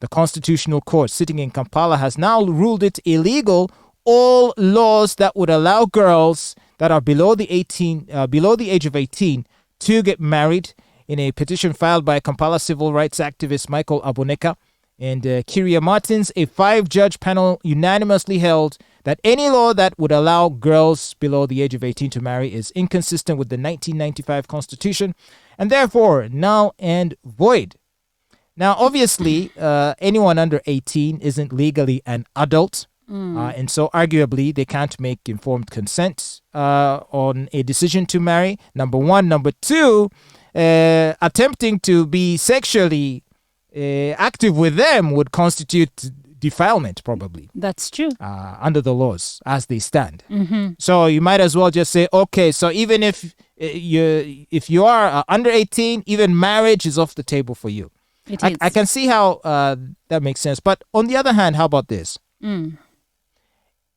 the Constitutional Court sitting in Kampala has now ruled it illegal. All laws that would allow girls that are below the age of 18 to get married, in a petition filed by Kampala civil rights activist Michael Aboneka and Kirya Martins, a 5-judge panel unanimously held that any law that would allow girls below the age of 18 to marry is inconsistent with the 1995 Constitution and therefore null and void. Now, obviously, anyone under 18 isn't legally an adult. And so arguably they can't make informed consent on a decision to marry, number one. Number two, attempting to be sexually active with them would constitute defilement, probably. That's true. Under the laws as they stand. So you might as well just say, okay, so even if you are under 18, even marriage is off the table for you. I can see how that makes sense. But on the other hand, how about this?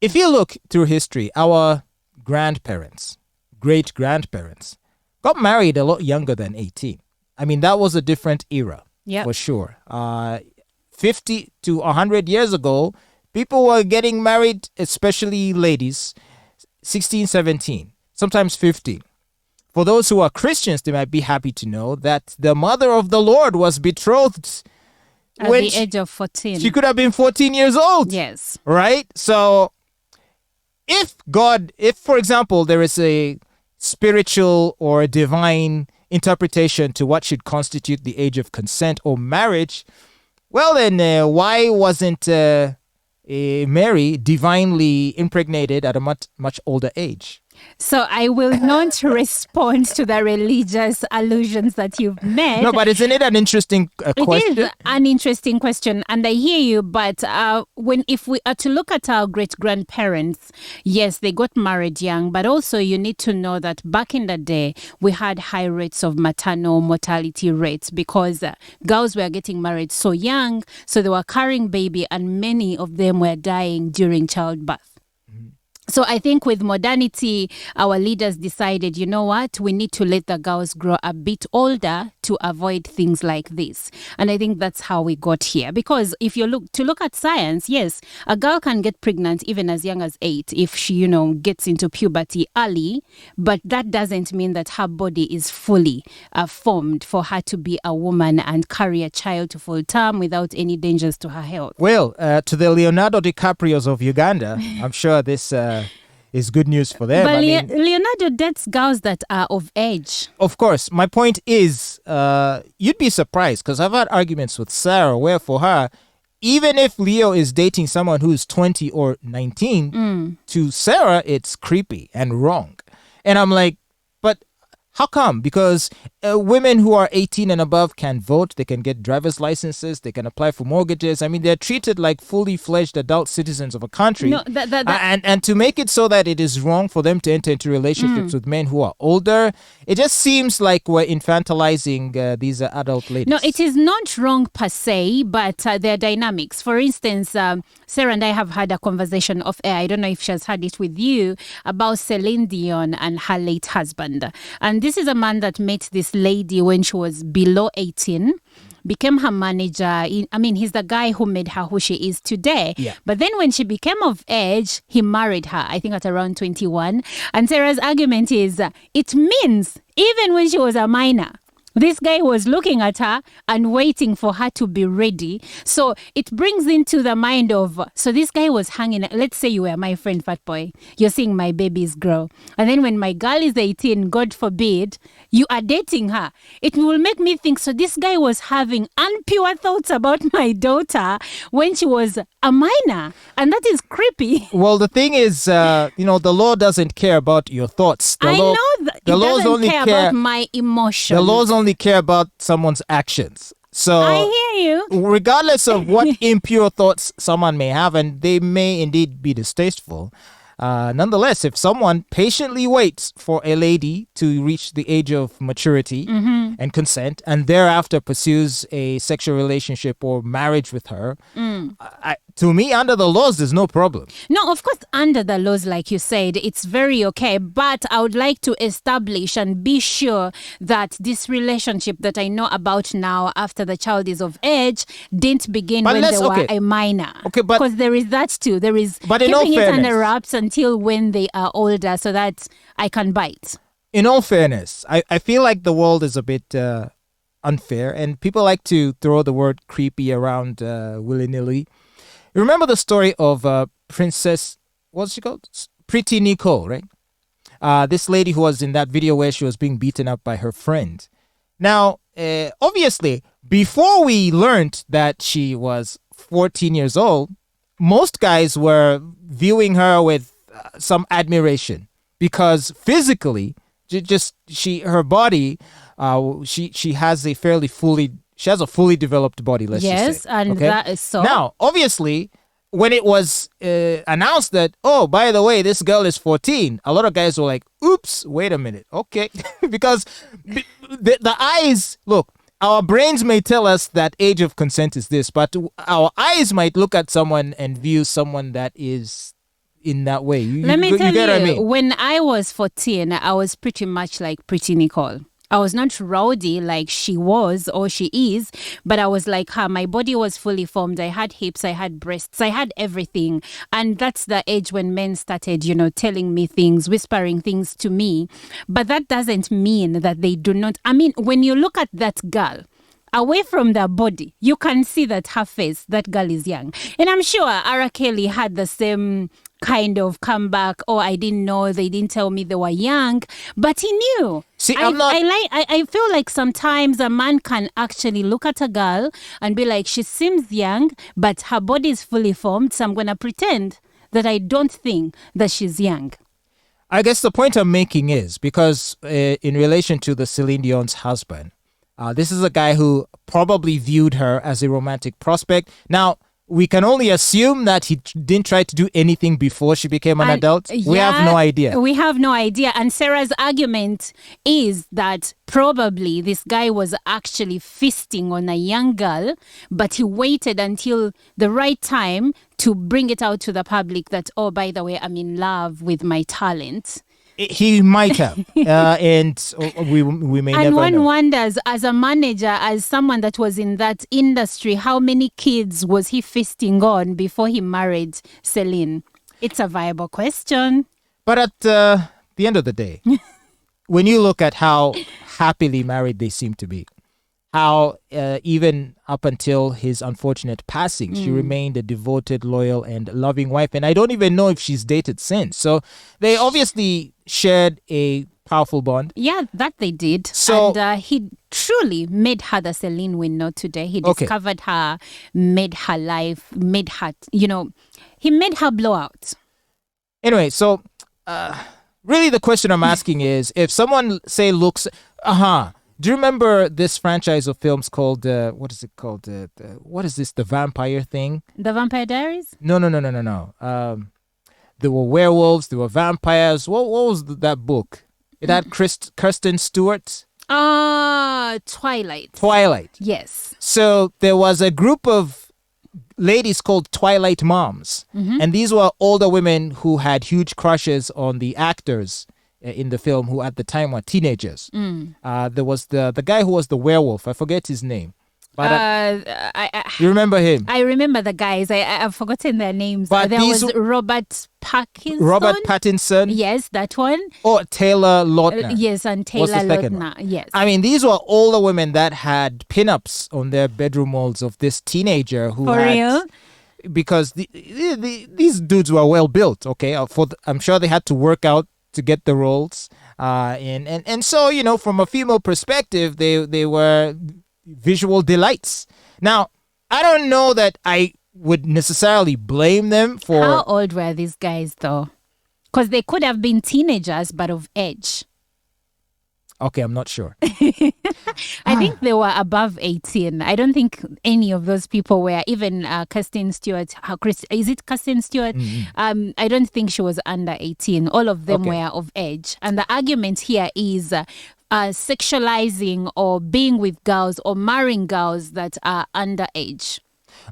If you look through history, our grandparents, great-grandparents, got married a lot younger than 18. I mean, that was a different era, for sure. 50 to 100 years ago, people were getting married, especially ladies, 16, 17, sometimes 15. For those who are Christians, they might be happy to know that the mother of the Lord was betrothed at the age of 14. She could have been 14 years old. Yes. Right? So if, for example, there is a spiritual or divine interpretation to what should constitute the age of consent or marriage, well then, why wasn't Mary divinely impregnated at a much older age? So I will not respond to the religious allusions that you've made. No, but isn't it an interesting question? It is an interesting question, and I hear you. But if we are to look at our great-grandparents, yes, they got married young, but also you need to know that back in the day, we had high rates of maternal mortality rates because girls were getting married so young, so they were carrying baby, and many of them were dying during childbirth. So I think with modernity, our leaders decided, you know what, we need to let the girls grow a bit older to avoid things like this. And I think that's how we got here. Because if you look at science, yes, a girl can get pregnant even as young as 8 if she, gets into puberty early. But that doesn't mean that her body is fully formed for her to be a woman and carry a child to full term without any dangers to her health. Well, to the Leonardo DiCaprios of Uganda, I'm sure this is good news for them. But Leonardo dates girls that are of age. Of course. My point is, you'd be surprised because I've had arguments with Sarah where for her, even if Leo is dating someone who's 20 or 19, to Sarah, it's creepy and wrong. And I'm like, but how come? Because women who are 18 and above can vote. They can get driver's licenses. They can apply for mortgages. I mean, they're treated like fully fledged adult citizens of a country. No, and to make it so that it is wrong for them to enter into relationships with men who are older, it just seems like we're infantilizing these adult ladies. No, it is not wrong per se, but there are dynamics. For instance, Sarah and I have had a conversation off air. I don't know if she has had it with you about Celine Dion and her late husband. And this is a man that met this lady when she was below 18, became her manager. He's the guy who made her who she is today. Yeah. But then when she became of age, he married her, I think at around 21. And Sarah's argument is, it means even when she was a minor, this guy was looking at her and waiting for her to be ready. So it brings into the mind of, so this guy was hanging, let's say you were my friend Fatboy, you're seeing my babies grow. And then when my girl is 18, God forbid, you are dating her. It will make me think, so this guy was having impure thoughts about my daughter when she was a minor. And that is creepy. Well, the thing is, the law doesn't care about your thoughts. I know that it doesn't care about my emotions. The laws only care about someone's actions. So I hear you. Regardless of what impure thoughts someone may have, and they may indeed be distasteful, nonetheless, if someone patiently waits for a lady to reach the age of maturity and consent, and thereafter pursues a sexual relationship or marriage with her, To me, under the laws, there's no problem. No, of course, under the laws, like you said, it's very okay. But I would like to establish and be sure that this relationship that I know about now, after the child is of age, didn't begin when they were a minor. Okay, but because there is that too. There is but keeping it under wraps until when they are older, so that I can bite. In all fairness, I feel like the world is a bit unfair, and people like to throw the word creepy around willy-nilly. Remember the story of Princess, what's she called? Pretty Nicole, right? This lady who was in that video where she was being beaten up by her friend. Now, obviously, before we learned that she was 14 years old, most guys were viewing her with some admiration because physically, her body, she has a fully developed body, let's just say. Yes, and that is so. Now, obviously, when it was announced that, oh, by the way, this girl is 14, a lot of guys were like, oops, wait a minute. Okay. Because the eyes, look, our brains may tell us that age of consent is this, but our eyes might look at someone and view someone that is in that way. Let me tell you, when I was 14, I was pretty much like Pretty Nicole. I was not rowdy like she was or she is, but I was like her. My body was fully formed. I had hips, I had breasts, I had everything. And that's the age when men started, telling me things, whispering things to me. But that doesn't mean that they do not. I mean, when you look at that girl, away from their body, you can see that her face, that girl is young. And I'm sure Ara Kelly had the same kind of comeback. Oh, I didn't know, they didn't tell me they were young, but he knew. See, I feel like sometimes a man can actually look at a girl and be like, she seems young, but her body is fully formed, so I'm going to pretend that I don't think that she's young. I guess the point I'm making is because in relation to the Celine Dion's husband, this is a guy who probably viewed her as a romantic prospect. Now, we can only assume that he didn't try to do anything before she became an adult. We have no idea. We have no idea. And Sarah's argument is that probably this guy was actually feasting on a young girl, but he waited until the right time to bring it out to the public that, oh, by the way, I'm in love with my talent. He might have, and we may never know. And one wonders, as a manager, as someone that was in that industry, how many kids was he feasting on before he married Celine? It's a viable question. But at the end of the day, when you look at how happily married they seem to be, how even up until his unfortunate passing, she remained a devoted, loyal, and loving wife. And I don't even know if she's dated since. So they obviously shared a powerful bond. Yeah, that they did. So, and he truly made her the Celine we know today. He discovered her, made her life, made her, he made her blow out. Anyway, so really the question I'm asking is, if someone, say, looks, do you remember this franchise of films called, what is it called? What is this, the vampire thing? The Vampire Diaries? No. There were werewolves, there were vampires. What was that book? It had Kristen Stewart. Twilight. Yes. So there was a group of ladies called Twilight Moms. Mm-hmm. And these were older women who had huge crushes on the actors in the film who at the time were teenagers. There was the guy who was the werewolf. I forget his name. But you remember him? I remember the guys. I've forgotten their names. But there was Robert Pattinson. Yes, that one. Oh, Taylor Lautner. Yes, and Taylor Lautner. Yes. I mean, these were older women that had pinups on their bedroom walls of this teenager who For real? Because these dudes were well built, okay? I'm sure they had to work out to get the roles. And so, from a female perspective, they were visual delights. Now, I don't know that I would necessarily blame them for... How old were these guys, though? Because they could have been teenagers, but of age. Okay, I'm not sure. I think they were above 18. I don't think any of those people were, even Kristen Stewart. Is it Kristen Stewart? Mm-hmm. I don't think she was under 18. All of them were of age. And the argument here is sexualizing or being with girls or marrying girls that are underage.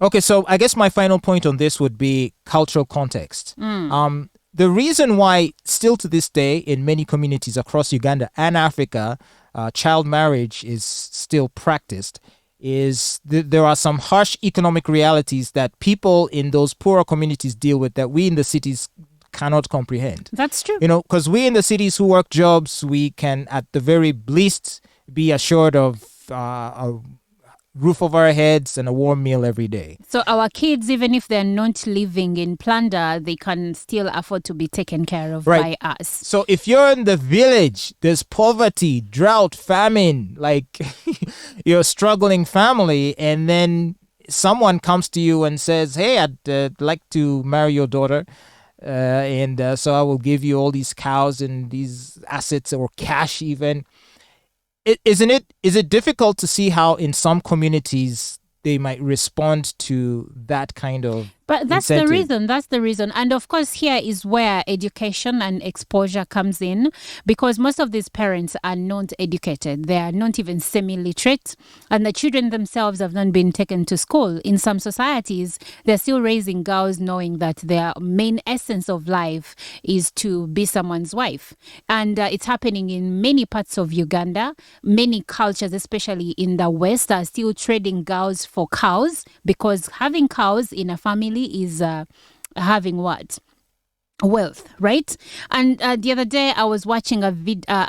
Okay, so I guess my final point on this would be cultural context. The reason why, still to this day, in many communities across Uganda and Africa, child marriage is still practiced is there are some harsh economic realities that people in those poorer communities deal with that we in the cities cannot comprehend. That's true. You know, because we in the cities who work jobs, we can at the very least be assured of a roof over our heads and a warm meal every day. So our kids, even if they're not living in plunder, they can still afford to be taken care of by us. So if you're in the village, there's poverty, drought, famine, like you're a struggling family, and then someone comes to you and says, hey, I'd like to marry your daughter. And so I will give you all these cows and these assets or cash even. Is it difficult to see how in some communities they might respond to that kind of But that's incentive? That's the reason. And of course, here is where education and exposure comes in, because most of these parents are not educated. They are not even semi-literate, and the children themselves have not been taken to school. In some societies, they're still raising girls knowing that their main essence of life is to be someone's wife. And it's happening in many parts of Uganda. Many cultures, especially in the West, are still trading girls for cows, because having cows in a family is having what? Wealth, right? And the other day I was watching a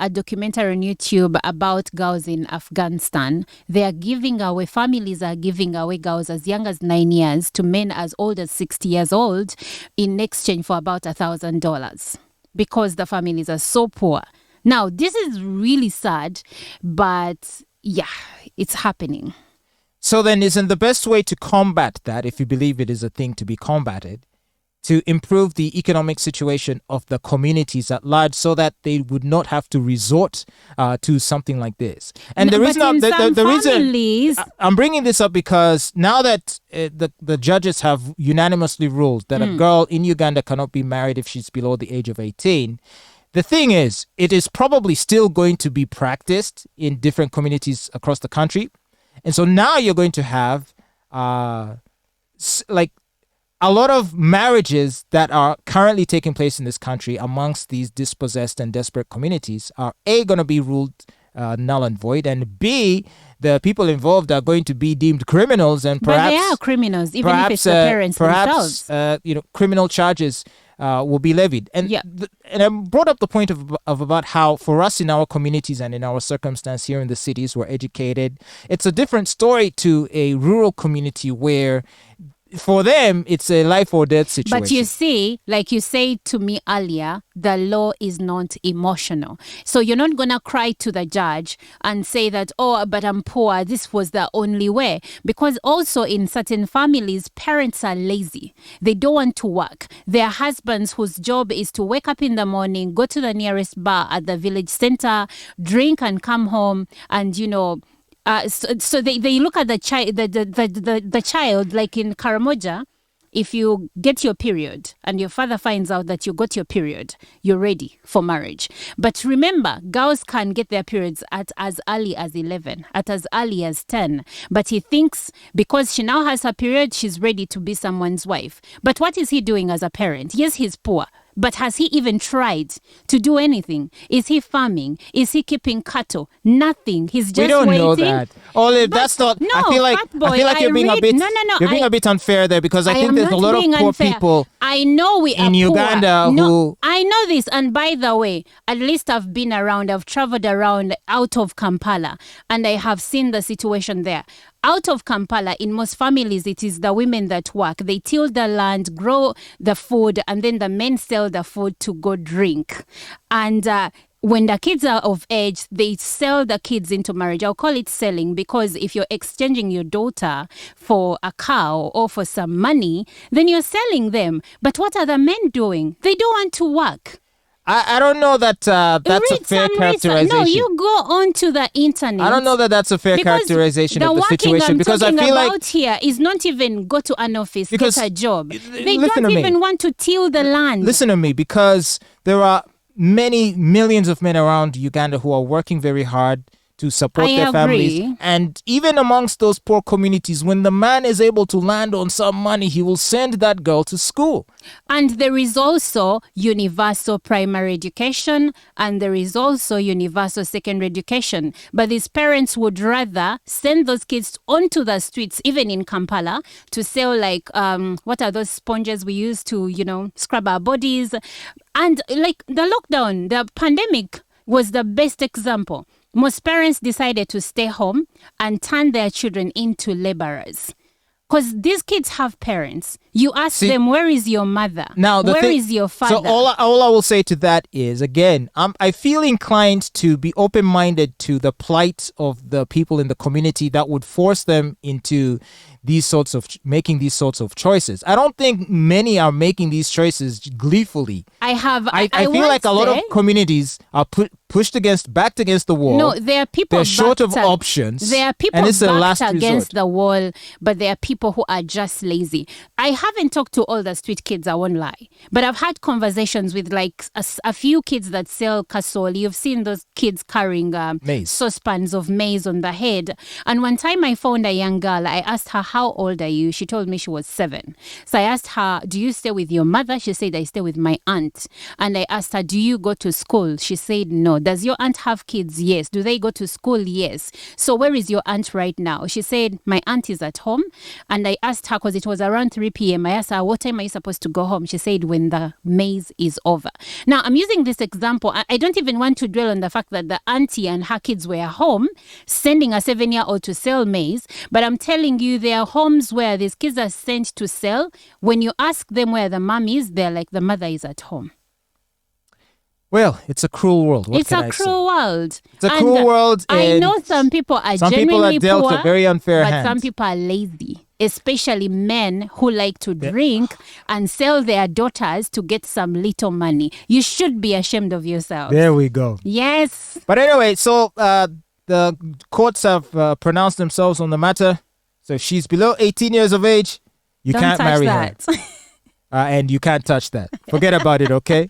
documentary on YouTube about girls in Afghanistan. They are giving away, families are giving away girls as young as 9 years to men as old as 60 years old in exchange for about $1,000 because the families are so poor. Now, this is really sad, but yeah, it's happening. So then isn't the best way to combat that, if you believe it is a thing to be combated, to improve the economic situation of the communities at large so that they would not have to resort to something like this? And the reason I'm bringing this up because now that the judges have unanimously ruled that a girl in Uganda cannot be married if she's below the age of 18, the thing is, it is probably still going to be practiced in different communities across the country. And so now you're going to have like a lot of marriages that are currently taking place in this country amongst these dispossessed and desperate communities are A, going to be ruled null and void, and B, the people involved are going to be deemed criminals, and perhaps but they are criminals, even if it's the parents themselves. Criminal charges will be levied. And and I brought up the point of about how for us in our communities and in our circumstance here in the cities, we're educated. It's a different story to a rural community where for them, it's a life or death situation. But you see, like you said to me earlier, the law is not emotional. So you're not going to cry to the judge and say that, oh, but I'm poor, this was the only way. Because also in certain families, parents are lazy. They don't want to work. Their husbands whose job is to wake up in the morning, go to the nearest bar at the village center, drink and come home and, so they look at the child, the child, like in Karamoja. If you get your period and your father finds out that you got your period, you're ready for marriage. But remember, girls can get their periods at as early as 11, at as early as 10. But he thinks because she now has her period, she's ready to be someone's wife. But what is he doing as a parent? Yes, he's poor. But has he even tried to do anything? Is he farming? Is he keeping cattle? Nothing. He's just waiting. We don't know that. Olive, that's not. No, I feel like you're being a bit. You're being a bit unfair there because I think there's a lot of poor people. I know we are in Uganda who. I know this, and by the way, at least I've been around. I've traveled around out of Kampala, and I have seen the situation there. Out of Kampala, in most families, it is the women that work. They till the land, grow the food, and then the men sell the food to go drink. And when the kids are of age, they sell the kids into marriage. I'll call it selling because if you're exchanging your daughter for a cow or for some money, then you're selling them. But what are the men doing? They don't want to work. I don't know that that's a fair characterization. No, you go onto the internet. I don't know that that's a fair characterization of the situation because I feel like here is not even go to an office, get a job. They don't even want to till the land. Listen to me, because there are many millions of men around Uganda who are working very hard to support I their families. agree. And even amongst those poor communities, when the man is able to land on some money, he will send that girl to school. And there is also universal primary education and there is also universal secondary education. But these parents would rather send those kids onto the streets, even in Kampala, to sell like, what are those sponges we use to, scrub our bodies? And like the lockdown, the pandemic was the best example. Most parents decided to stay home and turn their children into laborers. Because these kids have parents. You ask them, where is your mother? Now, where is your father? So all I will say to that is, again, I feel inclined to be open-minded to the plight of the people in the community that would force them into making these sorts of choices. I don't think many are making these choices gleefully. I feel like a lot of communities are backed against the wall. No, there are people. They're short of options. There are people and it's a last backed against resort. the wall, but there are people who are just lazy. I haven't talked to all the street kids, I won't lie, but I've had conversations with like a few kids that sell kasoli. You've seen those kids carrying saucepans of maize on the head. And one time I found a young girl. I asked her, how old are you? She told me she was 7. So I asked her, do you stay with your mother? She said, I stay with my aunt. And I asked her, do you go to school? She said, no. Does your aunt have kids? Yes. Do they go to school? Yes. So where is your aunt right now? She said, my aunt is at home. And I asked her, because it was around 3 p.m. I asked her, what time are you supposed to go home? She said, when the maize is over. Now, I'm using this example. I don't even want to dwell on the fact that the auntie and her kids were home sending a 7-year-old to sell maize. But I'm telling you, there are homes where these kids are sent to sell. When you ask them where the mom is, they're like, the mother is at home. Well, it's a cruel world. It's a cruel world. It's a cruel world. I know some people are genuinely dealt poor, a very unfair but hand. some people are lazy, especially men who like to drink and sell their daughters to get some little money. You should be ashamed of yourself. There we go. Yes. But anyway, so the courts have pronounced themselves on the matter. So if she's below 18 years of age, you can't marry her. And you can't touch that. Forget about it, okay?